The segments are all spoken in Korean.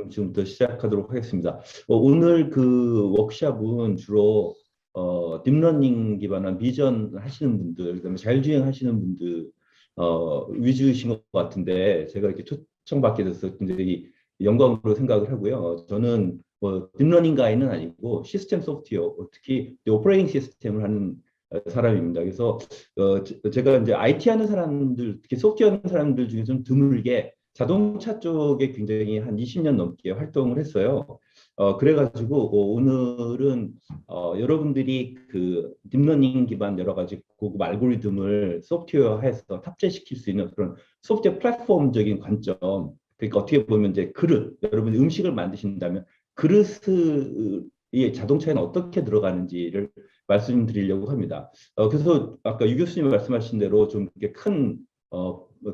그럼 지금부터 시작하도록 하겠습니다. 오늘 그 워크숍은 주로 딥러닝 기반한 비전 하시는 분들, 그다음에 자율주행 하시는 분들 위주이신 것 같은데 제가 이렇게 초청받게 돼서 굉장히 영광으로 생각을 하고요. 저는 뭐 딥러닝 가이는 아니고 시스템 소프트웨어, 특히 오퍼레이팅 시스템을 하는 사람입니다. 그래서 제가 이제 IT 하는 사람들, 특히 소프트웨어 하는 사람들 중에 좀 드물게 자동차 쪽에 굉장히 한 20년 넘게 활동을 했어요. 그래가지고 오늘은 여러분들이 그 딥러닝 기반 여러 가지 고급 알고리즘을 소프트웨어화해서 탑재시킬 수 있는 그런 소프트웨어 플랫폼적인 관점. 그러니까 어떻게 보면 이제 그릇, 여러분이 음식을 만드신다면 그릇이 자동차에는 어떻게 들어가는지를 말씀드리려고 합니다. 그래서 아까 유 교수님 말씀하신 대로 좀 이렇게 큰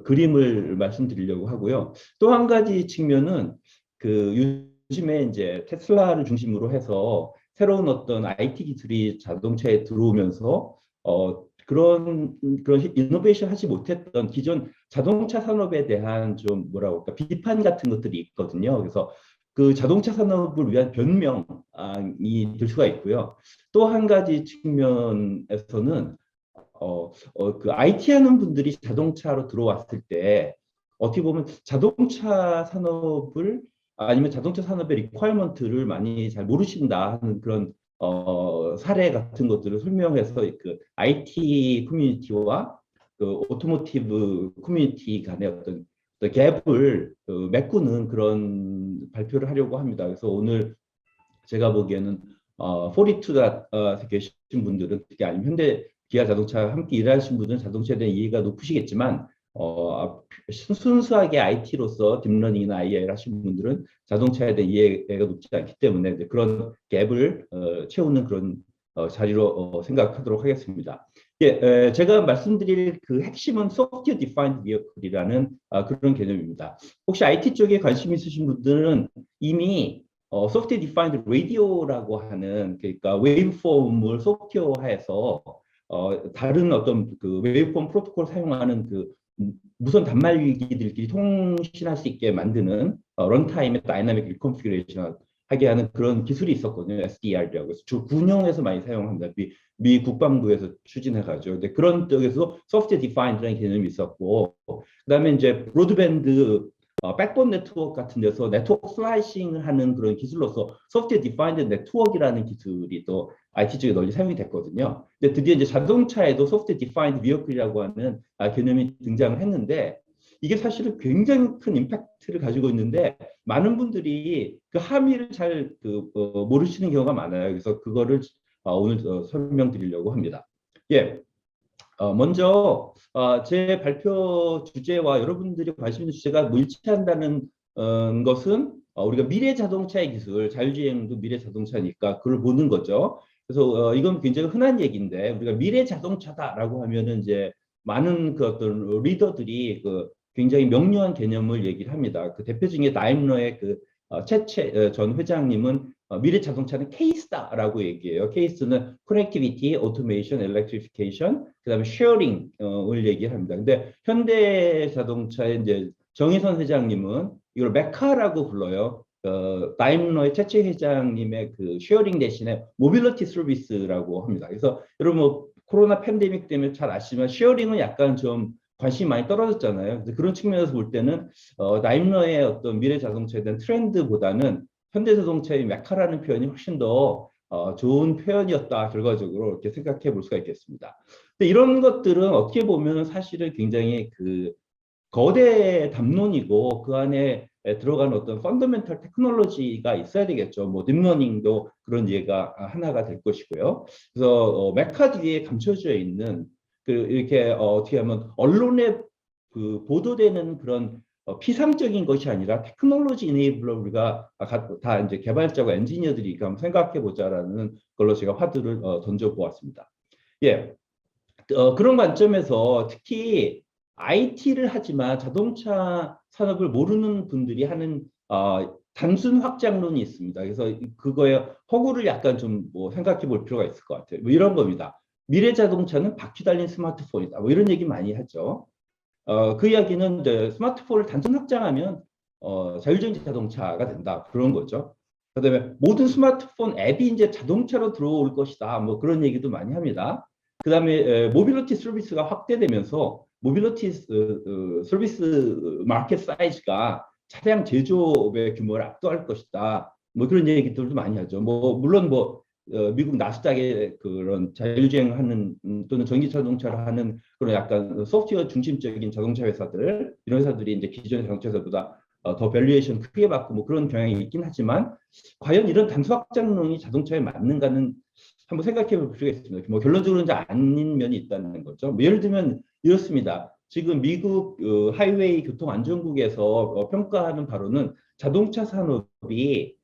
그림을 말씀드리려고 하고요. 또 한 가지 측면은 그 요즘에 이제 테슬라를 중심으로 해서 새로운 어떤 IT 기술이 자동차에 들어오면서 그런 이노베이션 하지 못했던 기존 자동차 산업에 대한 좀 뭐라고 할까 비판 같은 것들이 있거든요. 그래서 그 자동차 산업을 위한 변명이 될 수가 있고요. 또 한 가지 측면에서는 그 IT 하는 분들이 자동차로 들어왔을 때 어떻게 보면 자동차 산업을 아니면 자동차 산업의 리퀘어먼트를 많이 잘 모르신다 하는 그런 사례 같은 것들을 설명해서 그 IT 커뮤니티와 그 오토모티브 커뮤니티 간의 어떤 갭을 메꾸는 그런 발표를 하려고 합니다. 그래서 오늘 제가 보기에는 42가 계신 분들은 특히 아니면 현대 기아 자동차 함께 일하신 분들은 자동차에 대한 이해가 높으시겠지만 순수하게 IT로서 딥러닝이나 II를 하신 분들은 자동차에 대한 이해가 높지 않기 때문에 그런 갭을 채우는 그런 자리로 생각하도록 하겠습니다. 예, 제가 말씀드릴 그 핵심은 소프트웨어 디파인드 비어클이라는 그런 개념입니다. 혹시 IT 쪽에 관심 있으신 분들은 이미 소프트웨어 디파인드 라디오라고 하는 그러니까 웨이브폼을 소프트웨어화해서 다른 어떤 그 웨이브폼 프로토콜 사용하는 그 무선 단말기들끼리 통신할 수 있게 만드는 런타임의 다이나믹 리컨피그레이션 하게 하는 그런 기술이 있었거든요. SDR이라고 해서 주 군용에서 많이 사용합니다. 미 국방부에서 추진해가지고 근데 그런 쪽에서 소프트웨어 디파인드라는 개념이 있었고 그다음에 이제 브로드밴드 백본 네트워크 같은 데서 네트워크 슬라이싱을 하는 그런 기술로서 소프트웨어 디파인드 네트워크라는 기술이 또 IT 쪽에 널리 사용이 됐거든요. 근데 드디어 이제 자동차에도 소프트웨어 디파인드 비어클이라고 하는 개념이 등장을 했는데 이게 사실은 굉장히 큰 임팩트를 가지고 있는데 많은 분들이 그 함의를 잘 모르시는 경우가 많아요. 그래서 그거를 오늘 설명드리려고 합니다. 예. 먼저 제 발표 주제와 여러분들이 관심 있는 주제가 뭐 일치한다는 것은 우리가 미래 자동차의 기술, 자율주행도 미래 자동차니까 그걸 보는 거죠. 그래서 이건 굉장히 흔한 얘기인데 우리가 미래 자동차다라고 하면은 이제 많은 그 어떤 리더들이 그 굉장히 명료한 개념을 얘기를 합니다. 그 대표 중에 다임러의 그 채채 전 회장님은 미래 자동차는 케이스다라고 얘기해요. 케이스는 커넥티비티, 오토메이션, 일렉트리피케이션, 그다음에 쉐어링을 얘기합니다. 근데 현대 자동차의 이제 정의선 회장님은 이걸 메카라고 불러요. 다임러의 채채 회장님의 그 쉐어링 대신에 모빌리티 서비스라고 합니다. 그래서 여러분 뭐 코로나 팬데믹 때문에 잘 아시지만 쉐어링은 약간 좀 관심이 많이 떨어졌잖아요. 그래서 그런 측면에서 볼 때는 다임러의 어떤 미래 자동차에 대한 트렌드보다는 현대자동차의 메카라는 표현이 훨씬 더 좋은 표현이었다 결과적으로 이렇게 생각해 볼 수가 있겠습니다. 근데 이런 것들은 어떻게 보면 사실은 굉장히 그 거대 담론이고 그 안에 들어가는 어떤 펀더멘털 테크놀로지가 있어야 되겠죠. 뭐 딥러닝도 그런 예가 하나가 될 것이고요. 그래서 메카 뒤에 감춰져 있는 그 이렇게 어떻게 하면 언론에 그 보도되는 그런 피상적인 것이 아니라 테크놀로지 이네이블러 우리가 다 이제 개발자와 엔지니어들이 한번 생각해 보자라는 걸로 제가 화두를 던져 보았습니다. 예, 그런 관점에서 특히 IT를 하지만 자동차 산업을 모르는 분들이 하는 단순 확장론이 있습니다. 그래서 그거에 허구를 약간 좀 뭐 생각해 볼 필요가 있을 것 같아요. 뭐 이런 겁니다. 미래 자동차는 바퀴 달린 스마트폰이다. 뭐 이런 얘기 많이 하죠. 그 이야기는 이제 스마트폰을 단순 확장하면 자율주행 자동차가 된다 그런 거죠. 그다음에 모든 스마트폰 앱이 이제 자동차로 들어올 것이다. 뭐 그런 얘기도 많이 합니다. 그다음에 모빌리티 서비스가 확대되면서 모빌리티 서비스 마켓 사이즈가 차량 제조업의 규모를 압도할 것이다. 뭐 그런 얘기들도 많이 하죠. 뭐 물론 뭐 미국 나스닥의 그런 자율주행하는 또는 전기 자동차를 하는 그런 약간 소프트웨어 중심적인 자동차 회사들 이런 회사들이 이제 기존의 자동차 회사보다 더 밸류에이션 크게 받고 뭐 그런 경향이 있긴 하지만 과연 이런 단수 확장론이 자동차에 맞는가는 한번 생각해 볼 필요가 있습니다. 뭐 결론적으로는 이제 아닌 면이 있다는 거죠. 뭐 예를 들면 이렇습니다. 지금 미국 하이웨이 교통안전국에서 평가하는 바로는 자동차 산업이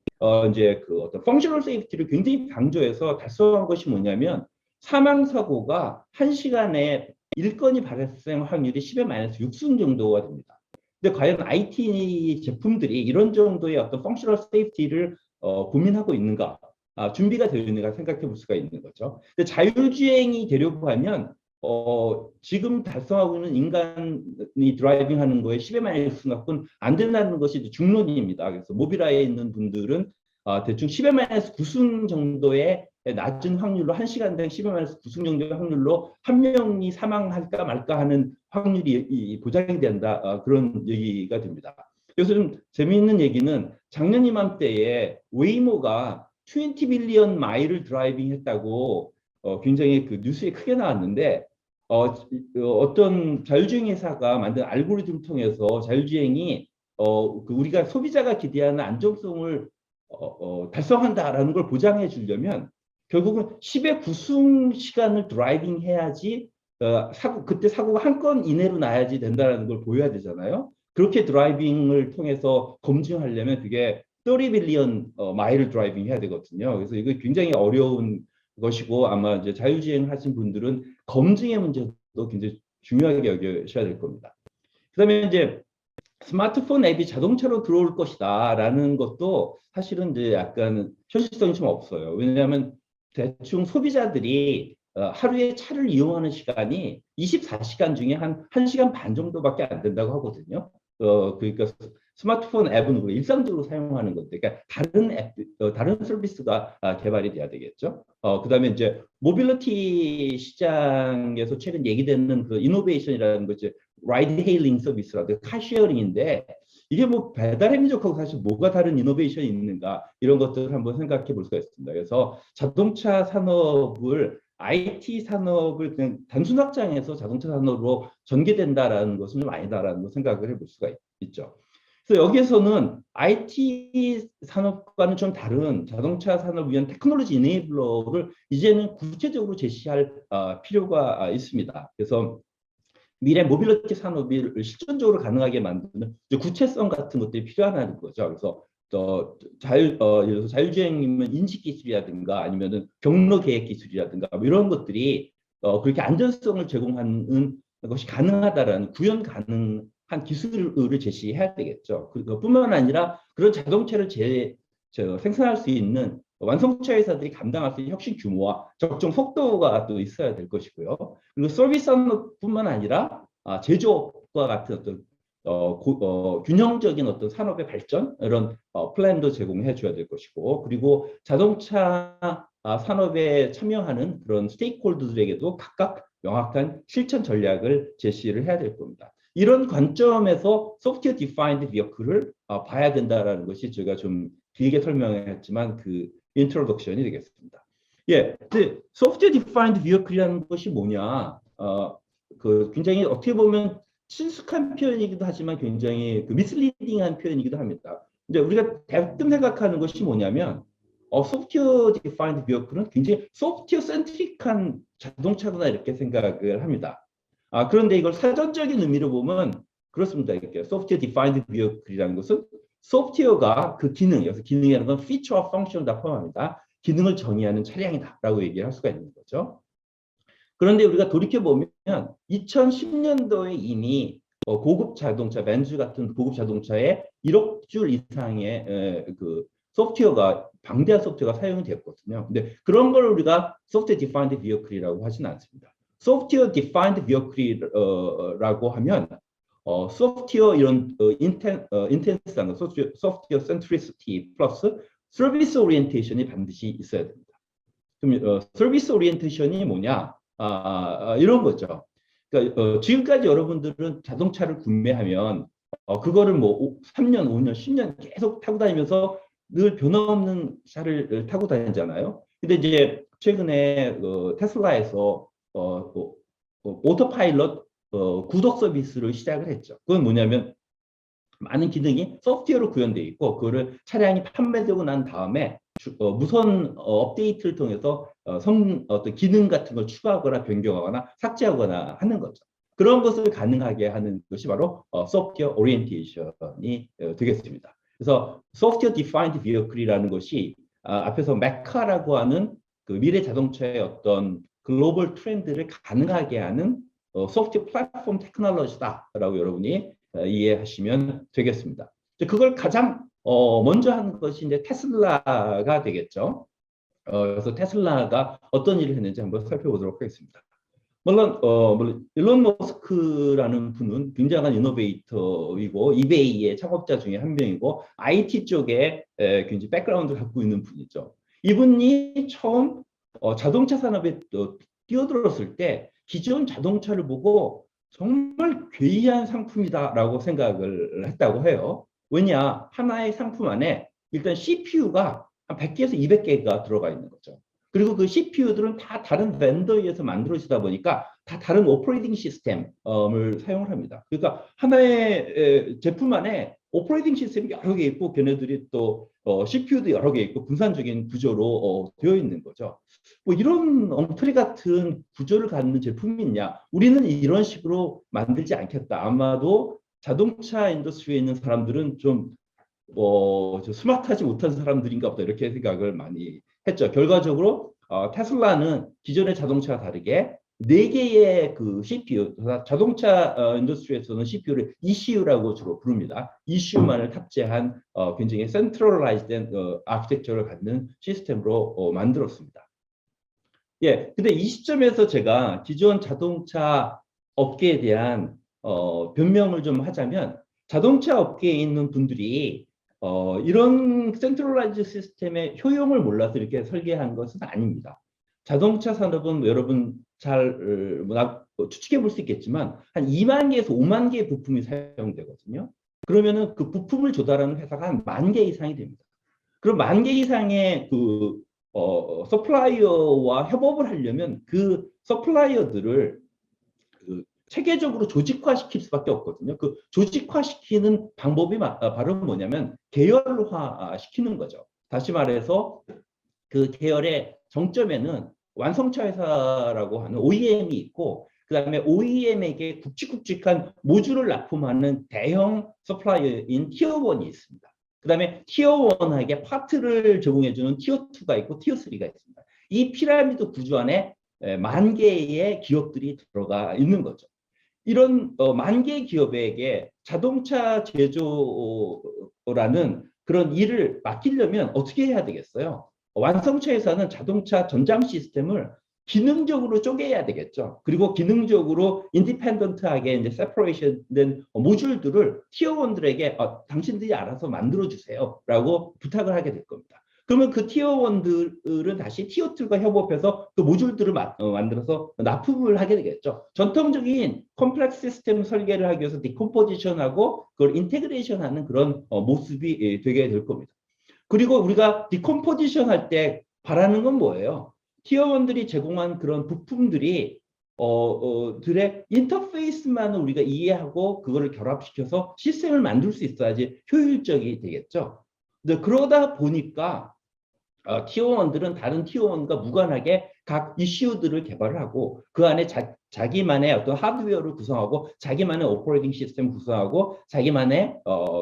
이제 그 어떤 펑셔널 세이프티를 굉장히 강조해서 달성한 것이 뭐냐면 사망 사고가 1시간에 1건이 발생 확률이 10의 마이너스 6승 정도가 됩니다. 근데 과연 IT 제품들이 이런 정도의 어떤 펑셔널 세이프티를 고민하고 있는가? 준비가 되어 있는가 생각해 볼 수가 있는 거죠. 근데 자율주행이 되려고 하면 지금 달성하고 있는 인간이 드라이빙하는 거에 10의 마이너스 갖고는 안 된다는 것이 중론입니다. 그래서 모빌아이에 있는 분들은 대충 10의 마이너스 9승 정도의 낮은 확률로 1시간당 10의 마이너스 9승 정도의 확률로 한 명이 사망할까 말까 하는 확률이 보장이 된다. 그런 얘기가 됩니다. 그래서 좀 재미있는 얘기는 작년 이맘때에 웨이모가 20 빌리언 마일을 드라이빙 했다고 굉장히 그 뉴스에 크게 나왔는데 어떤 자율주행 회사가 만든 알고리즘 통해서 자율주행이 그 우리가 소비자가 기대하는 안정성을 달성한다라는 걸 보장해 주려면 결국은 10의 9승 시간을 드라이빙 해야지 그때 사고가 한 건 이내로 나야지 된다는 걸 보여야 되잖아요. 그렇게 드라이빙을 통해서 검증하려면 그게 30 빌리언 마일을 드라이빙 해야 되거든요. 그래서 이거 굉장히 어려운 것이고 아마 이제 자율주행 하신 분들은 검증의 문제도 굉장히 중요하게 여겨셔야 될 겁니다. 그다음에 이제 스마트폰 앱이 자동차로 들어올 것이다라는 것도 사실은 이제 약간 현실성이 좀 없어요. 왜냐하면 대충 소비자들이 하루에 차를 이용하는 시간이 24시간 중에 한 1시간 반 정도밖에 안 된다고 하거든요. 그러니까 스마트폰 앱은 일상적으로 사용하는 건데, 그러니까 다른 앱, 다른 서비스가 개발이 돼야 되겠죠. 그다음에 이제 모빌리티 시장에서 최근 얘기되는 그 이노베이션이라는 거 이제 라이드 헤일링 서비스라든가 카쉐어링인데 이게 뭐 배달의 민족하고 사실 뭐가 다른 이노베이션이 있는가 이런 것들을 한번 생각해 볼 수가 있습니다. 그래서 자동차 산업을 IT 산업을 그냥 단순 확장해서 자동차 산업으로 전개된다라는 것은 좀 아니다라는 걸 생각을 해볼 수가 있죠. 그래서 여기에서는 IT 산업과는 좀 다른 자동차 산업을 위한 테크놀로지 이네이블러를 이제는 구체적으로 제시할 필요가 있습니다. 그래서 미래 모빌리티 산업을 실존적으로 가능하게 만드는 구체성 같은 것들이 필요하다는 거죠. 그래서 예를 들어서 자율주행이면 인식 기술이라든가 아니면은 경로 계획 기술이라든가 뭐 이런 것들이 그렇게 안전성을 제공하는 것이 가능하다라는 구현 가능한 기술을 제시해야 되겠죠. 그뿐만 아니라 그런 자동차를 생산할 수 있는 완성차 회사들이 감당할 수 있는 혁신 규모와 적정 속도가 또 있어야 될 것이고요. 그리고 서비스 산업뿐만 아니라 제조업과 같은 어떤 균형적인 어떤 산업의 발전 이런 플랜도 제공해 줘야 될 것이고 그리고 자동차 산업에 참여하는 그런 스테이크홀더들에게도 각각 명확한 실천 전략을 제시를 해야 될 겁니다. 이런 관점에서 소프트웨어 디파인드 비어클을 봐야 된다라는 것이 제가 좀 길게 설명했지만 그 인트로덕션이 되겠습니다. 예, 소프트웨어 디파인드 비어클이라는 것이 뭐냐? 그 굉장히 어떻게 보면 친숙한 표현이기도 하지만 굉장히 그 미스리딩한 표현이기도 합니다. 근데 우리가 대뜸 생각하는 것이 뭐냐면 소프트웨어 디파인드 비어클은 굉장히 소프트웨어 센트릭한 자동차구나 이렇게 생각을 합니다. 그런데 이걸 사전적인 의미로 보면 그렇습니다. 이렇게 소프트웨어 디파인드 비어클이라는 것은 소프트웨어가 그 기능, 여기서 기능이라는 건 피처와 펑션을 다 포함합니다. 기능을 정의하는 차량이다라고 얘기를 할 수가 있는 거죠. 그런데 우리가 돌이켜보면 2010년도에 이미 고급 자동차, 벤츠 같은 고급 자동차에 1억 줄 이상의 그 소프트웨어가 방대한 소프트웨어가 사용이 됐거든요. 근데 그런 걸 우리가 소프트웨어 디파인드 비어클이라고 하지는 않습니다. 소프트웨어 디파인드 비어클이라고 하면 소프트웨어 이런 인텐스한 소프트웨어 센트리시티 플러스 서비스 오리엔테이션이 반드시 있어야 됩니다. 그럼 서비스 오리엔테이션이 뭐냐? 이런 거죠. 그러니까 지금까지 여러분들은 자동차를 구매하면 그거를 뭐 3년, 5년, 10년 계속 타고 다니면서 늘 변함없는 차를 타고 다니잖아요. 근데 이제 최근에 테슬라에서 오토파일럿 구독 서비스를 시작을 했죠. 그건 뭐냐면 많은 기능이 소프트웨어로 구현되어 있고 그거를 차량이 판매되고 난 다음에 무선 업데이트를 통해서 어떤 기능 같은 걸 추가하거나 변경하거나 삭제하거나 하는 거죠. 그런 것을 가능하게 하는 것이 바로 소프트웨어 오리엔테이션이 되겠습니다. 그래서 소프트웨어 디파인드 비어클이라는 것이 앞에서 메카라고 하는 그 미래 자동차의 어떤 글로벌 트렌드를 가능하게 하는 소프트웨어 플랫폼 테크놀로지다라고 여러분이 이해하시면 되겠습니다. 그걸 가장 먼저 하는 것이 이제 테슬라가 되겠죠. 그래서 테슬라가 어떤 일을 했는지 한번 살펴보도록 하겠습니다. 물론 일론 머스크라는 분은 굉장한 이노베이터이고 이베이의 창업자 중에 한 명이고 IT 쪽에 굉장히 백그라운드를 갖고 있는 분이죠. 이분이 처음 자동차 산업에 뛰어들었을 때 기존 자동차를 보고 정말 괴이한 상품이다라고 생각을 했다고 해요. 왜냐? 하나의 상품 안에 일단 CPU가 한 100개에서 200개가 들어가 있는 거죠. 그리고 그 CPU들은 다 다른 벤더에 의해서 만들어지다 보니까 다 다른 오퍼레이팅 시스템을 사용을 합니다. 그러니까 하나의 제품 안에 오퍼레이팅 시스템이 여러 개 있고 걔네들이 또 CPU도 여러 개 있고 분산적인 구조로 되어 있는 거죠. 뭐 이런 엉터리 같은 구조를 갖는 제품이 있냐? 우리는 이런 식으로 만들지 않겠다. 아마도 자동차 인더스트리에 있는 사람들은 좀 스마트하지 못한 사람들인가 보다 이렇게 생각을 많이 했죠. 결과적으로 테슬라는 기존의 자동차와 다르게 4개의 그 CPU, 자동차 인더스트리에서는 CPU를 ECU라고 주로 부릅니다. ECU만을 탑재한 굉장히 센트럴라이즈된 아키텍처를 갖는 시스템으로 만들었습니다. 예, 근데 이 시점에서 제가 기존 자동차 업계에 대한 변명을 좀 하자면 자동차 업계에 있는 분들이 이런 센트럴라이즈 시스템의 효용을 몰라서 이렇게 설계한 것은 아닙니다. 자동차 산업은 여러분 잘 추측해 볼 수 있겠지만 한 2만 개에서 5만 개의 부품이 사용되거든요. 그러면은 그 부품을 조달하는 회사가 한 1만 개 이상이 됩니다. 그럼 1만 개 이상의 그 서플라이어와 협업을 하려면 그 서플라이어들을 그 체계적으로 조직화시킬 수밖에 없거든요. 그 조직화시키는 방법이 바로 뭐냐면 계열화시키는 거죠. 다시 말해서 그 계열의 정점에는 완성차 회사라고 하는 OEM이 있고 그다음에 OEM에게 굵직굵직한 모듈을 납품하는 대형 서플라이어인 티어1이 있습니다. 그다음에 티어1에게 파트를 제공해주는 티어2가 있고 티어3가 있습니다. 이 피라미드 구조 안에 1만 개의 기업들이 들어가 있는 거죠. 이런 1만 개의 기업에게 자동차 제조라는 그런 일을 맡기려면 어떻게 해야 되겠어요? 완성차 회사는 자동차 전장 시스템을 기능적으로 쪼개야 되겠죠. 그리고 기능적으로 인디펜던트하게 이제 세퍼레이션 된 모듈들을 티어1들에게 당신들이 알아서 만들어 주세요라고 부탁을 하게 될 겁니다. 그러면 그 티어1들은 다시 티어2가 협업해서 그 모듈들을 만들어서 납품을 하게 되겠죠. 전통적인 컴플렉스 시스템 설계를 하기 위해서 디컴포지션하고 그걸 인테그레이션하는 그런 모습이 되게 될 겁니다. 그리고 우리가 디컴포지션 할 때 바라는 건 뭐예요? 티어1들이 제공한 그런 부품들이 들의 인터페이스만 우리가 이해하고 그거를 결합시켜서 시스템을 만들 수 있어야지 효율적이 되겠죠. 근데 그러다 보니까 티어1들은 다른 티어1과 무관하게 각 이슈들을 개발을 하고 그 안에 자기만의 어떤 하드웨어를 구성하고 자기만의 오퍼레이팅 시스템을 구성하고 자기만의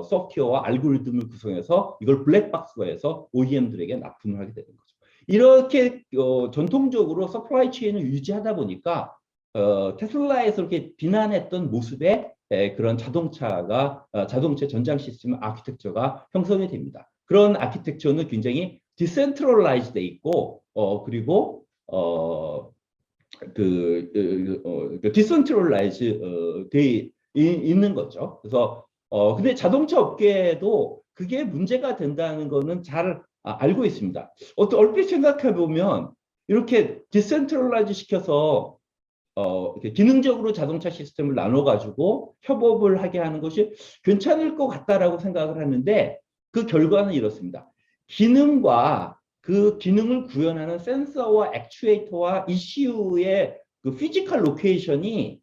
소프트웨어와 알고리즘을 구성해서 이걸 블랙박스화해서 OEM들에게 납품을 하게 되는 거죠. 이렇게 전통적으로 서플라이 체인을 유지하다 보니까 테슬라에서 이렇게 비난했던 모습의 그런 자동차 전장 시스템 아키텍처가 형성이 됩니다. 그런 아키텍처는 굉장히 디센트럴라이즈 돼 있고 그리고 디센트럴라이즈 돼 있는 거죠. 그래서 근데 자동차 업계에도 그게 문제가 된다는 거는 잘 알고 있습니다. 얼핏 생각해 보면 이렇게 디센트럴라이즈 시켜서 이렇게 기능적으로 자동차 시스템을 나눠가지고 협업을 하게 하는 것이 괜찮을 것 같다라고 생각을 하는데 그 결과는 이렇습니다. 기능과 그 기능을 구현하는 센서와 액추에이터와 ECU의 그 피지컬 로케이션이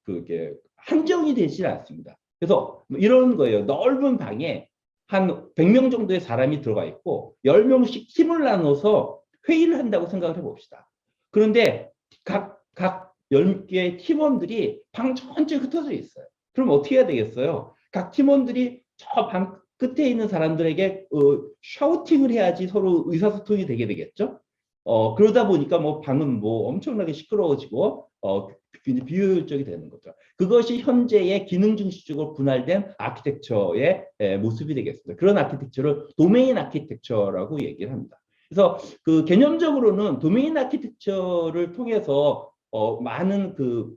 그게 한정이 되지 않습니다. 그래서 뭐 이런 거예요. 넓은 방에 한 100명 정도의 사람이 들어가 있고 10명씩 팀을 나눠서 회의를 한다고 생각을 해봅시다. 그런데 각 10개의 팀원들이 방 전체에 흩어져 있어요. 그럼 어떻게 해야 되겠어요? 각 팀원들이 저 방 끝에 있는 사람들에게 샤우팅을 해야지 서로 의사소통이 되게 되겠죠? 그러다 보니까 뭐 방은 뭐 엄청나게 시끄러워지고 굉장히 비효율적이 되는 거죠. 그것이 현재의 기능 중심적으로 분할된 아키텍처의 모습이 되겠습니다. 그런 아키텍처를 도메인 아키텍처라고 얘기를 합니다. 그래서 그 개념적으로는 도메인 아키텍처를 통해서 많은 그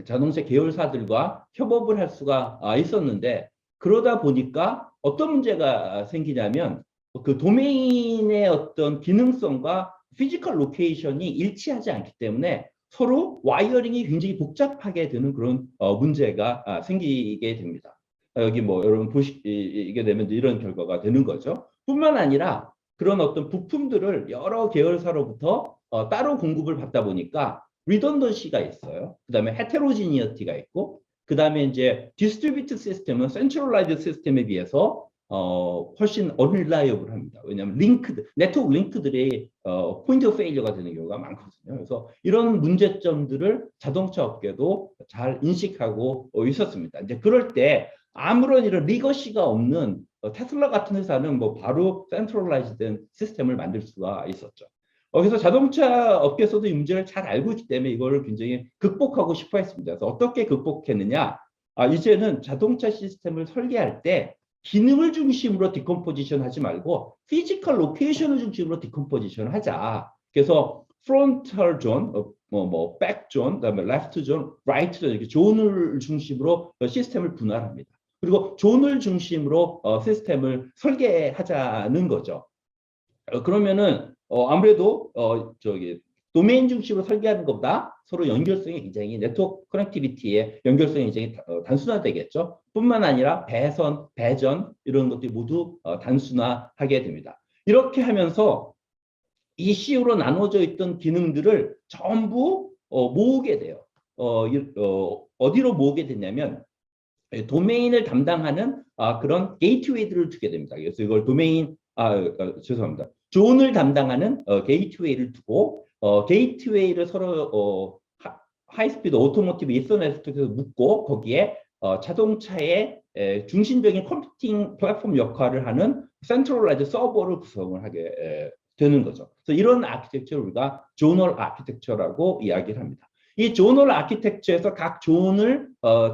자동차 계열사들과 협업을 할 수가 있었는데 그러다 보니까 어떤 문제가 생기냐면 그 도메인의 어떤 기능성과 피지컬 로케이션이 일치하지 않기 때문에 서로 와이어링이 굉장히 복잡하게 되는 그런 문제가 생기게 됩니다. 여기 뭐 여러분 보시게 되면 이런 결과가 되는 거죠. 뿐만 아니라 그런 어떤 부품들을 여러 계열사로부터 따로 공급을 받다 보니까 리던던시가 있어요. 그다음에 헤테로지니어티가 있고 그다음에 이제 디스트리뷰트 시스템은 센트럴라이즈 시스템에 비해서 훨씬 언릴라이어블 합니다. 왜냐하면 네트워크 링크들이 포인트 오브 페일러가 되는 경우가 많거든요. 그래서 이런 문제점들을 자동차 업계도 잘 인식하고 있었습니다. 이제 그럴 때 아무런 이런 리거시가 없는 테슬라 같은 회사는 뭐 바로 센트럴라이즈된 시스템을 만들 수가 있었죠. 그래서 자동차 업계에서도 이 문제를 잘 알고 있기 때문에 이거를 굉장히 극복하고 싶어 했습니다. 그래서 어떻게 극복했느냐? 이제는 자동차 시스템을 설계할 때 기능을 중심으로 디컴포지션 하지 말고 피지컬 로케이션을 중심으로 디컴포지션 하자. 그래서 프론탈 존, 백 존, 그다음에 레프트 존, 라이트 존 이렇게 존을 중심으로 시스템을 분할합니다. 그리고 존을 중심으로 시스템을 설계하자는 거죠. 그러면은 아무래도 저기 도메인 중심으로 설계하는 것보다 서로 연결성이 굉장히 네트워크 커넥티비티의 연결성이 굉장히 단순화되겠죠. 뿐만 아니라 배전 이런 것들이 모두 단순화하게 됩니다. 이렇게 하면서 ECU로 나눠져 있던 기능들을 전부 모으게 돼요. 어디로 모으게 되냐면 도메인을 담당하는 그런 게이트웨이들을 두게 됩니다. 그래서 이걸 도메인 죄송합니다. 존을 담당하는 게이트웨이를 두고 게이트웨이를 서로 하이스피드 오토모티브 이서넷을 통해서 묶고 거기에 자동차의 중심적인 컴퓨팅 플랫폼 역할을 하는 센트럴라이즈 서버를 구성을 하게 되는 거죠. 그래서 이런 아키텍처를 우리가 조널 아키텍처라고 이야기를 합니다. 이 조널 아키텍처에서 각 존을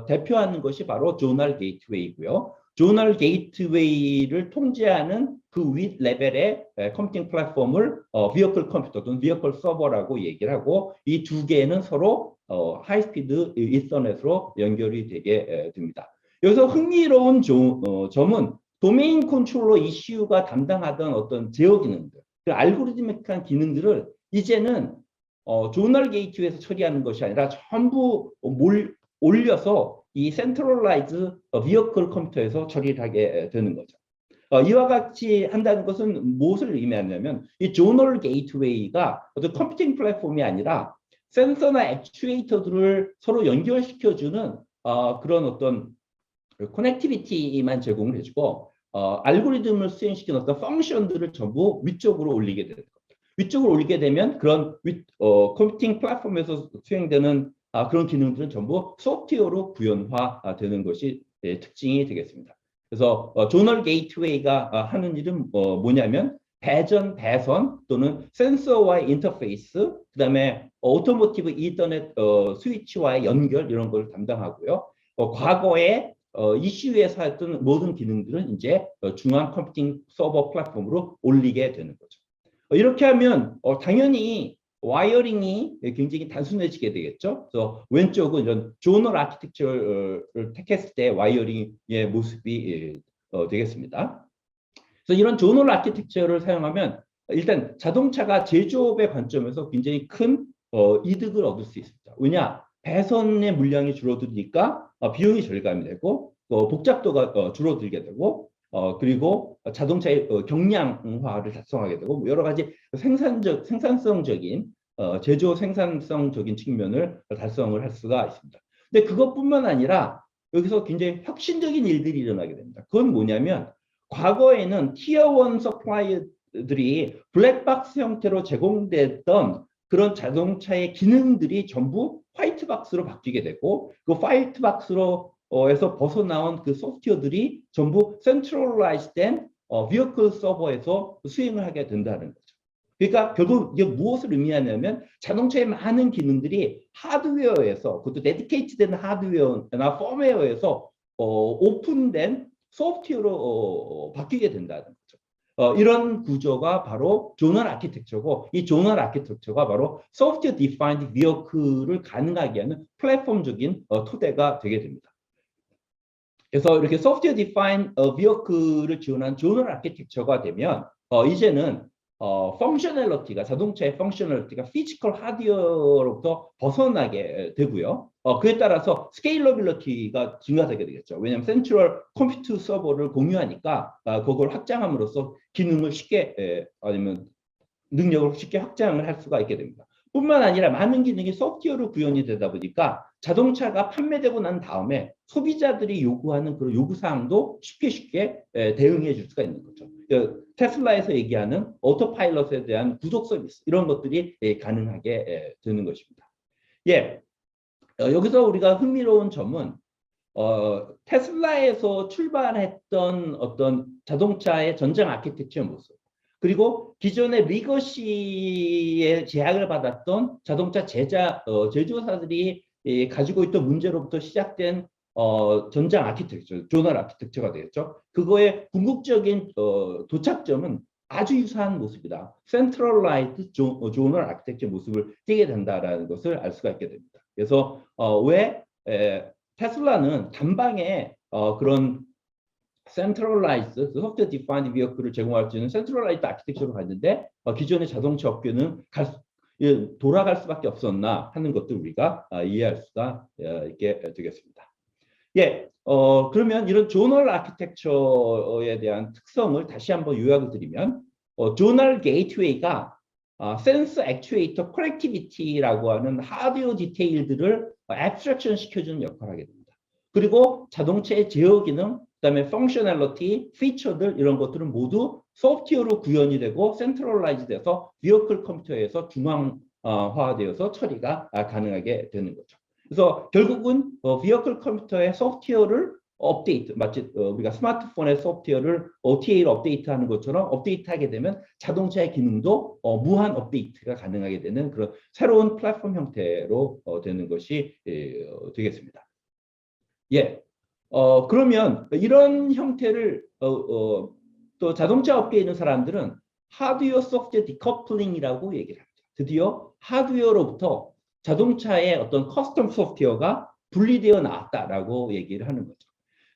대표하는 것이 바로 조널 게이트웨이고요. 조널 게이트웨이를 통제하는 그 윗 레벨의 컴퓨팅 플랫폼을 비어클 컴퓨터 또는 비어클 서버라고 얘기를 하고 이 두 개는 서로 하이스피드 이서넷으로 연결이 되게 됩니다. 여기서 흥미로운 점은 도메인 컨트롤러 ECU가 담당하던 어떤 제어 기능들, 그 알고리즘틱한 기능들을 이제는 조널 게이트웨이에서 처리하는 것이 아니라 전부 올려서 이 센트럴라이즈 비어클 컴퓨터에서 처리를 하게 되는 거죠. 이와 같이 한다는 것은 무엇을 의미하냐면 이 조널 게이트웨이가 어떤 컴퓨팅 플랫폼이 아니라 센서나 액추에이터들을 서로 연결시켜주는 그런 어떤 커넥티비티만 제공을 해주고 알고리즘을 수행시키는 어떤 펑션들을 전부 위쪽으로 올리게 되는 겁니다. 위쪽으로 올리게 되면 그런 컴퓨팅 플랫폼에서 수행되는 그런 기능들은 전부 소프트웨어로 구현화되는 것이 특징이 되겠습니다. 그래서 조널 게이트웨이가 하는 일은 뭐냐면 배전, 배선 또는 센서와의 인터페이스, 그다음에 오토모티브 이더넷 스위치와의 연결 이런 걸 담당하고요. 과거에 ECU에서 했던 모든 기능들은 이제 중앙 컴퓨팅 서버 플랫폼으로 올리게 되는 거죠. 이렇게 하면 당연히 와이어링이 굉장히 단순해지게 되겠죠. 그래서 왼쪽은 이런 조널 아키텍처를 택했을 때 와이어링의 모습이 되겠습니다. 그래서 이런 조널 아키텍처를 사용하면 일단 자동차가 제조업의 관점에서 굉장히 큰 이득을 얻을 수 있습니다. 왜냐? 배선의 물량이 줄어드니까 비용이 절감이 되고 복잡도가 줄어들게 되고 그리고 자동차의 경량화를 달성하게 되고 뭐 여러 가지 생산성적인 제조 생산성적인 측면을 달성을 할 수가 있습니다. 근데 그것뿐만 아니라 여기서 굉장히 혁신적인 일들이 일어나게 됩니다. 그건 뭐냐면 과거에는 티어 1 서플라이어들이 블랙박스 형태로 제공됐던 그런 자동차의 기능들이 전부 화이트박스로 바뀌게 되고 그 화이트박스로 에서 벗어나온 그 소프트웨어들이 전부 센트럴라이즈된 비어클 서버에서 수행을 하게 된다는 거죠. 그러니까 결국 이게 무엇을 의미하냐면 자동차의 많은 기능들이 하드웨어에서 그것도 데디케이트된 하드웨어나 펌웨어에서 오픈된 소프트웨어로 바뀌게 된다는 거죠. 이런 구조가 바로 조널 아키텍처고 이 조널 아키텍처가 바로 소프트웨어 디파인드 비어클을 가능하게 하는 플랫폼적인 토대가 되게 됩니다. 그래서 이렇게 소프트웨어 디파인 비어클을 지원한 조널 아키텍처가 되면 이제는 펑셔널리티가 자동차의 펑셔널리티가 피지컬 하드웨어로부터 벗어나게 되고요. 그에 따라서 스케일러빌리티가 증가되게 되겠죠. 왜냐하면 센트럴 컴퓨터 서버를 공유하니까 그걸 확장함으로써 기능을 쉽게 아니면 능력을 쉽게 확장을 할 수가 있게 됩니다. 뿐만 아니라 많은 기능이 소프트웨어로 구현이 되다 보니까 자동차가 판매되고 난 다음에 소비자들이 요구하는 그런 요구사항도 쉽게 대응해 줄 수가 있는 거죠. 테슬라에서 얘기하는 오토파일럿에 대한 구독 서비스 이런 것들이 가능하게 되는 것입니다. 여기서 우리가 흥미로운 점은 테슬라에서 출발했던 어떤 자동차의 전장 아키텍처의 모습 그리고 기존의 리거시의 제약을 받았던 자동차 제조사들이 가지고 있던 문제로부터 시작된 전장 아키텍처, 조널 아키텍처가 되겠죠. 그거의 궁극적인 도착점은 아주 유사한 모습이다. 센트럴라이즈 조널 아키텍처 모습을 띠게 된다라는 것을 알 수가 있게 됩니다. 그래서 왜 테슬라는 단방에 그런 센트럴라이즈, 소프트웨어 디파인드 비어클을 제공할 수 있는 센트럴라이즈 아키텍처로 갔는데 기존의 자동차 업계는 돌아갈 수밖에 없었나 하는 것도 우리가 이해할 수가 있게 되겠습니다. 그러면 이런 조널 아키텍처에 대한 특성을 다시 한번 요약을 드리면 조널 게이트웨이가 센서 액추에이터 커넥티비티라고 하는 하드웨어 디테일들을 앱스트랙션 시켜주는 역할을 하게 됩니다. 그리고 자동차의 제어 기능, 그다음에 펑셔널리티, 피처들 이런 것들은 모두 소프트웨어로 구현이 되고 센트럴라이즈돼서 비어클 컴퓨터에서 중앙화되어서 처리가 가능하게 되는 거죠. 그래서 결국은 비어클 컴퓨터의 소프트웨어를 업데이트, 마치 우리가 스마트폰의 소프트웨어를 OTA로 업데이트하는 것처럼 업데이트하게 되면 자동차의 기능도 무한 업데이트가 가능하게 되는 그런 새로운 플랫폼 형태로 되는 것이 되겠습니다. 그러면 이런 형태를 또 자동차 업계에 있는 사람들은 하드웨어 소프트웨어 디커플링이라고 얘기를 합니다. 드디어 하드웨어로부터 자동차의 어떤 커스텀 소프트웨어가 분리되어 나왔다라고 얘기를 하는 거죠.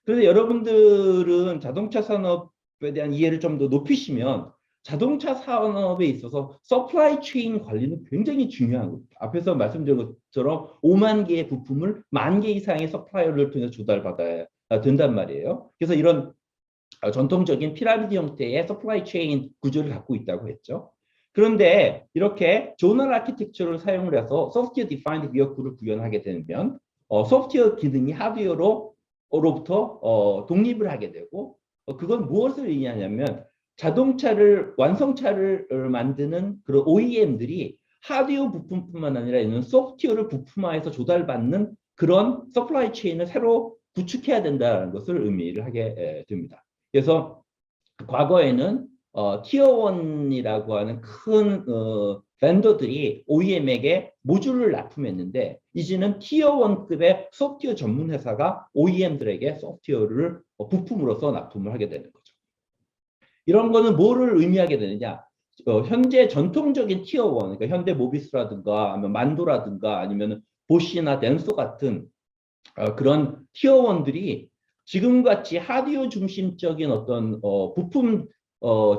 그래서 여러분들은 자동차 산업에 대한 이해를 좀 더 높이시면 자동차 산업에 있어서 서플라이 체인 관리는 굉장히 중요한 겁니다. 앞에서 말씀드린 것처럼 5만 개의 부품을 1만 개 이상의 서플라이어를 통해서 조달받아야 된단 말이에요. 그래서 이런 전통적인 피라미드 형태의 서플라이 체인 구조를 갖고 있다고 했죠. 그런데 이렇게 조널 아키텍처를 사용을 해서 소프트웨어 디파인드 비어클을 구현하게 되면 소프트웨어 기능이 하드웨어로부터 독립을 하게 되고 그건 무엇을 의미하냐면 자동차를 완성차를 만드는 그런 OEM들이 하드웨어 부품뿐만 아니라 이런 소프트웨어를 부품화해서 조달받는 그런 서플라이 체인을 새로 구축해야 된다는 것을 의미를 하게 됩니다. 그래서 과거에는 티어1이라고 하는 큰 벤더들이 OEM에게 모듈을 납품했는데 이제는 티어1급의 소프트웨어 전문 회사가 OEM들에게 소프트웨어를 부품으로서 납품을 하게 되는 거죠. 이런 거는 뭐를 의미하게 되느냐? 현재 전통적인 티어 원, 그러니까 현대 모비스라든가 아니면 만도라든가 아니면 보쉬나 덴소 같은 그런 티어 원들이 지금같이 하드웨어 중심적인 어떤 부품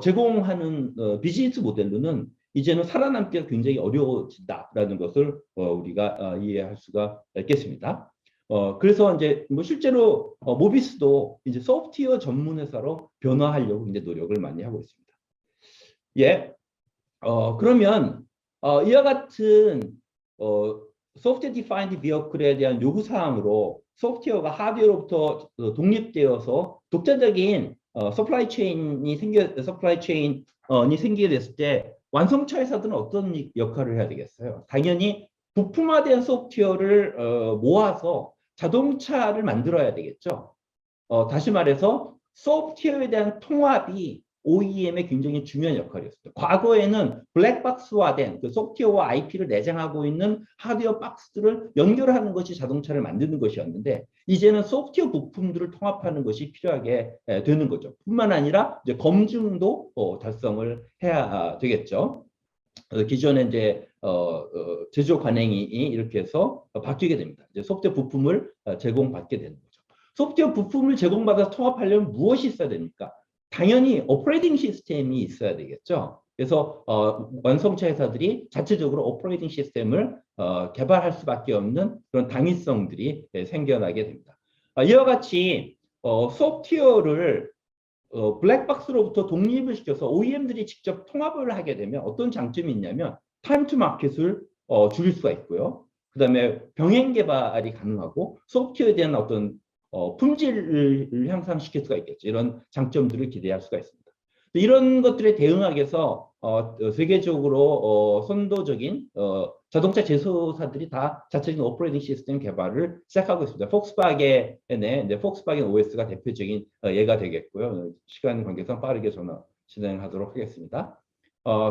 제공하는 비즈니스 모델로는 이제는 살아남기가 굉장히 어려워진다라는 것을 우리가 이해할 수가 있겠습니다. 그래서 이제 뭐 실제로 모비스도 이제 소프트웨어 전문 회사로 변화하려고 이제 노력을 많이 하고 있습니다. 예, 그러면 이와 같은 소프트웨어 디파인드 비어클에 대한 요구 사항으로 소프트웨어가 하드웨어로부터 독립되어서 독자적인 서플라이 체인이 생기게 됐을 때 완성차 회사들은 어떤 역할을 해야 되겠어요? 당연히 부품화된 소프트웨어를 모아서 자동차를 만들어야 되겠죠. 다시 말해서 소프트웨어에 대한 통합이 OEM의 굉장히 중요한 역할이었습니다. 과거에는 블랙박스화된 그 소프트웨어와 IP를 내장하고 있는 하드웨어 박스들을 연결하는 것이 자동차를 만드는 것이었는데 이제는 소프트웨어 부품들을 통합하는 것이 필요하게 되는 거죠. 뿐만 아니라 이제 검증도 달성을 해야 되겠죠. 기존에 이제 제조 관행이 이렇게 해서 바뀌게 됩니다. 이제 소프트웨어 부품을 제공받게 되는 거죠. 소프트웨어 부품을 제공받아서 통합하려면 무엇이 있어야 됩니까? 당연히 오퍼레이팅 시스템이 있어야 되겠죠. 그래서 완성차 회사들이 자체적으로 오퍼레이팅 시스템을 개발할 수밖에 없는 그런 당위성들이 생겨나게 됩니다. 이와 같이 소프트웨어를 블랙박스로부터 독립을 시켜서 OEM들이 직접 통합을 하게 되면 어떤 장점이 있냐면 타임 투 마켓을 줄일 수가 있고요. 그 다음에 병행 개발이 가능하고 소프트웨어에 대한 어떤 품질을 향상시킬 수가 있겠죠. 이런 장점들을 기대할 수가 있습니다. 이런 것들에 대응하기 위해서 세계적으로 선도적인 자동차 제조사들이 다 자체적인 오퍼레이팅 시스템 개발을 시작하고 있습니다. 폭스바겐의 이제 폭스바겐 OS가 대표적인 예가 되겠고요. 시간 관계상 빠르게 진행하도록 하겠습니다.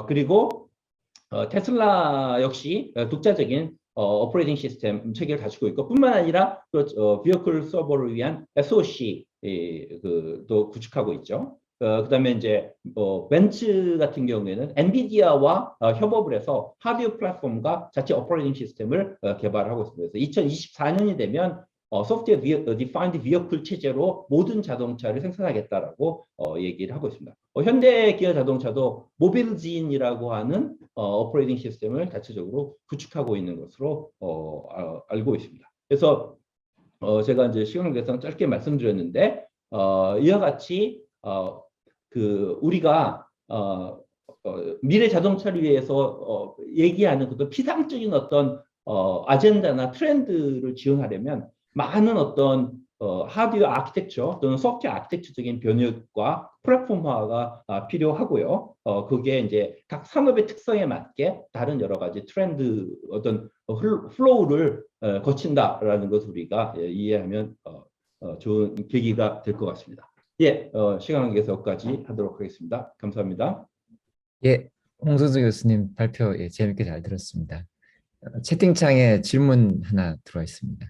그리고 테슬라 역시 독자적인 오퍼레이팅 시스템 체계를 가지고 있고 뿐만 아니라 비어클 서버를 위한 SoC도 구축하고 있죠. 그다음에 이제 벤츠 같은 경우에는 엔비디아와 협업을 해서 하드웨어 플랫폼과 자체 오퍼레이팅 시스템을 개발하고 있습니다. 그래서 2024년이 되면 소프트웨어 디파인드 비어클 체제로 모든 자동차를 생산하겠다라고 얘기를 하고 있습니다. 현대 기아 자동차도 모빌진이라고 하는 오퍼레이팅 시스템을 자체적으로 구축하고 있는 것으로 알고 있습니다. 그래서 제가 이제 시간 관계상 짧게 말씀드렸는데 이와 같이 우리가 미래 자동차를 위해서 얘기하는 어떤 피상적인 어떤 아젠다나 트렌드를 지원하려면 많은 어떤 하드웨어 아키텍처 또는 소프트웨어 아키텍처적인 변혁과 플랫폼화가 필요하고요. 그게 이제 각 산업의 특성에 맞게 다른 여러 가지 트렌드 어떤 플로우를 거친다라는 것을 우리가 이해하면 좋은 계기가 될 것 같습니다. 예, 시간 관계에서까지 하도록 하겠습니다. 감사합니다. 예, 홍선수 교수님 발표 재밌게 잘 들었습니다. 채팅창에 질문 하나 들어와 있습니다.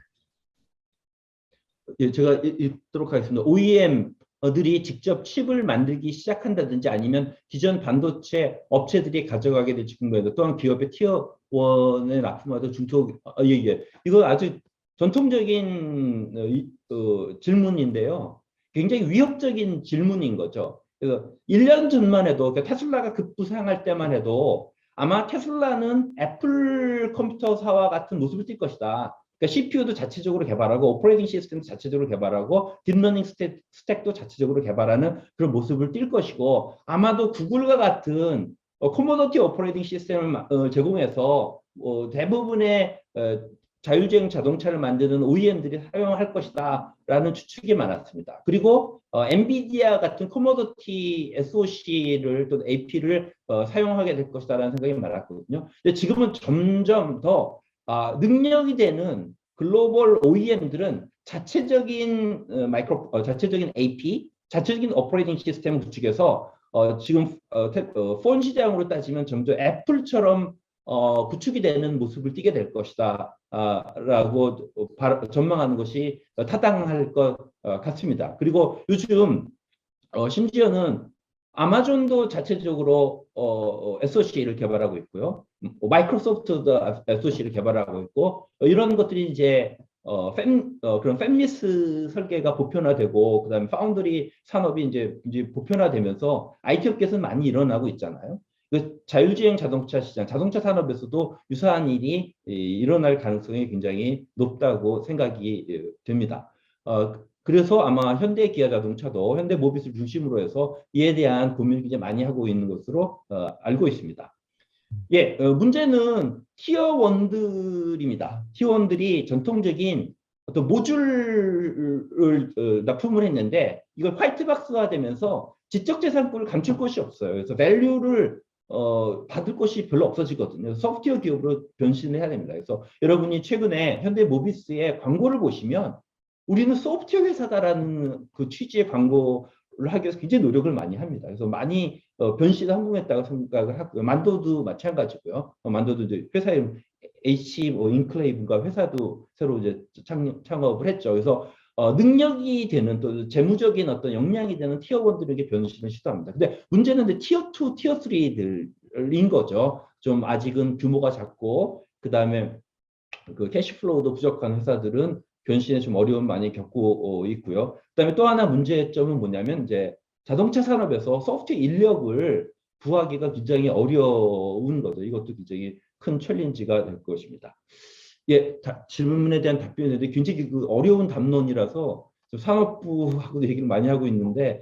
예, 제가 읽도록 하겠습니다. OEM들이 직접 칩을 만들기 시작한다든지 아니면 기존 반도체 업체들이 가져가게 될지 궁금해요. 또한 기업의 티어 1에 납품하던 중소 예. 이거 아주 전통적인 질문인데요. 굉장히 위협적인 질문인 거죠. 그래서 1년 전만 해도 그러니까 테슬라가 급부상할 때만 해도 아마 테슬라는 애플 컴퓨터사와 같은 모습을 띌 것이다. 그러니까 CPU도 자체적으로 개발하고 오퍼레이팅 시스템도 자체적으로 개발하고 딥러닝 스택도 자체적으로 개발하는 그런 모습을 띌 것이고 아마도 구글과 같은 커모더티 오퍼레이팅 시스템을 제공해서 대부분의 자율주행 자동차를 만드는 OEM들이 사용할 것이다 라는 추측이 많았습니다. 그리고 엔비디아 같은 커모더티 SoC를 또 AP를 사용하게 될 것이다 라는 생각이 많았거든요. 근데 지금은 점점 더 능력이 되는 글로벌 OEM들은 자체적인 자체적인 AP, 자체적인 오퍼레이팅 시스템 구축해서 지금 폰 시장으로 따지면 점점 애플처럼 구축이 되는 모습을 띠게 될 것이다 라고 전망하는 것이 타당할 것 같습니다. 그리고 요즘 심지어는 아마존도 자체적으로 SoC를 개발하고 있고요. 마이크로소프트도 SoC를 개발하고 있고 이런 것들이 이제 그런 팹리스 설계가 보편화되고 그다음에 파운드리 산업이 이제 보편화되면서 IT 업계에서 많이 일어나고 있잖아요. 그 자율주행 자동차 시장, 자동차 산업에서도 유사한 일이 일어날 가능성이 굉장히 높다고 생각이 됩니다. 그래서 아마 현대 기아 자동차도 현대 모비스를 중심으로 해서 이에 대한 고민을 굉장히 많이 하고 있는 것으로 알고 있습니다. 예, 문제는 티어 1들입니다. 티어 1들이 전통적인 어떤 모듈을 납품을 했는데 이걸 화이트박스화 되면서 지적재산권을 감출 것이 없어요. 그래서 밸류를 받을 것이 별로 없어지거든요. 소프트웨어 기업으로 변신을 해야 됩니다. 그래서 여러분이 최근에 현대 모비스의 광고를 보시면 우리는 소프트웨어 회사다라는 그 취지의 광고를 하기 위해서 굉장히 노력을 많이 합니다. 그래서 많이 변신에 성공했다고 생각을 하고요. 만도도 마찬가지고요. 만도도 이제 회사 이름 H 인클레이브가 회사도 새로 이제 창업을 했죠. 그래서 능력이 되는 또 재무적인 어떤 역량이 되는 티어 1들에게 변신을 시도합니다. 근데 문제는 이제 티어 2, 티어 3들인 거죠. 좀 아직은 규모가 작고 그다음에 그 캐시플로우도 부족한 회사들은 변신에 좀 어려움 많이 겪고 있고요. 그다음에 또 하나 문제점은 뭐냐면 이제 자동차 산업에서 소프트웨어 인력을 구하기가 굉장히 어려운 거죠. 이것도 굉장히 큰 챌린지가 될 것입니다. 예, 질문에 대한 답변인데 굉장히 그 어려운 담론이라서 산업부하고도 얘기를 많이 하고 있는데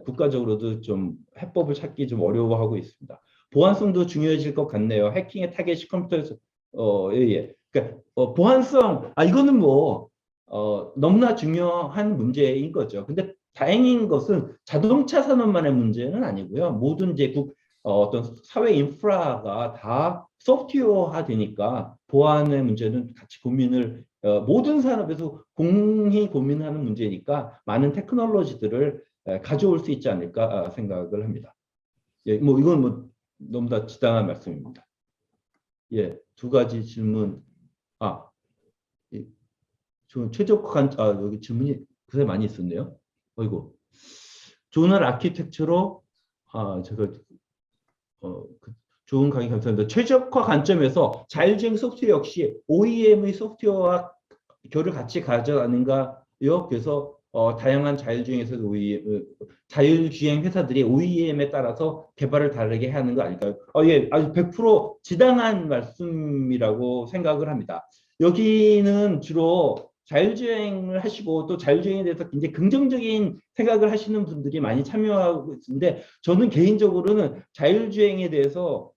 국가적으로도 좀 해법을 찾기 좀 어려워하고 있습니다. 보안성도 중요해질 것 같네요. 해킹의 타겟이 컴퓨터에서 예. 그러니까 보안성 이거는 뭐 너무나 중요한 문제인 거죠. 근데 다행인 것은 자동차 산업만의 문제는 아니고요. 모든 이제 어떤 사회 인프라가 다 소프트웨어화 되니까 보안의 문제는 같이 고민을 모든 산업에서 공히 고민하는 문제니까 많은 테크놀로지들을 가져올 수 있지 않을까 생각을 합니다. 예, 뭐 이건 뭐 너무 다 지당한 말씀입니다. 예, 두 가지 질문. 예, 여기 질문이 그새 많이 있었네요. 어이고. 조널 아키텍처로 제가 좋은 강의 감사합니다. 최적화 관점에서 자율주행 소프트웨어 역시 OEM의 소프트웨어와 결을 같이 가져가는가요? 그래서 다양한 자율주행에서도 자율주행 회사들이 OEM에 따라서 개발을 다르게 하는 거 아닐까요? 예, 아주 100% 지당한 말씀이라고 생각을 합니다. 여기는 주로 자율주행을 하시고 또 자율주행에 대해서 굉장히 긍정적인 생각을 하시는 분들이 많이 참여하고 있는데 저는 개인적으로는 자율주행에 대해서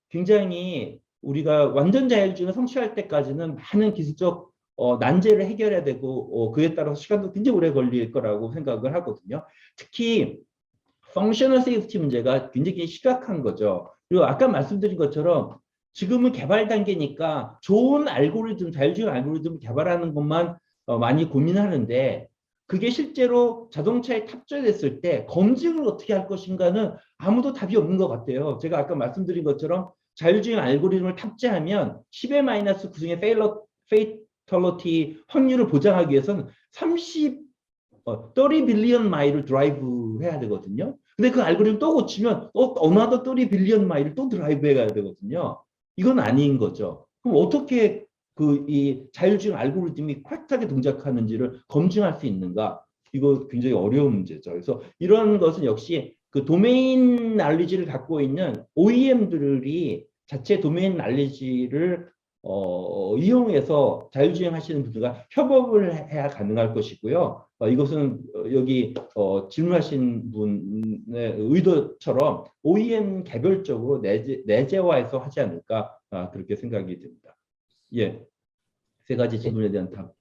굉장히 우리가 완전 자율주행을 성취할 때까지는 많은 기술적 난제를 해결해야 되고 그에 따라서 시간도 굉장히 오래 걸릴 거라고 생각을 하거든요. 특히 펑셔널 세이프티 문제가 굉장히 심각한 거죠. 그리고 아까 말씀드린 것처럼 지금은 개발 단계니까 좋은 알고리즘, 자율주행 알고리즘 개발하는 것만 많이 고민하는데 그게 실제로 자동차에 탑재됐을 때 검증을 어떻게 할 것인가는 아무도 답이 없는 것 같아요. 제가 아까 말씀드린 것처럼 자율주행 알고리즘을 탑재하면 10의 마이너스 9승의 페이털리티 확률을 보장하기 위해서는 30 빌리언 마일을 드라이브 해야 되거든요. 근데 그 알고리즘 또 고치면 어나더 30 빌리언 마일을 또 드라이브 해야 되거든요. 이건 아닌 거죠. 그럼 어떻게 이 자율주행 알고리즘이 콱하게 동작하는지를 검증할 수 있는가? 이거 굉장히 어려운 문제죠. 그래서 이런 것은 역시 그 도메인 날리지를 갖고 있는 OEM들이 자체 도메인 날리지를 이용해서 자율주행 하시는 분들과 협업을 해야 가능할 것이고요. 이것은 여기 질문하신 분의 의도처럼 OEM 개별적으로 내재화해서 하지 않을까 그렇게 생각이 듭니다. 예, 세 가지 질문에 대한 답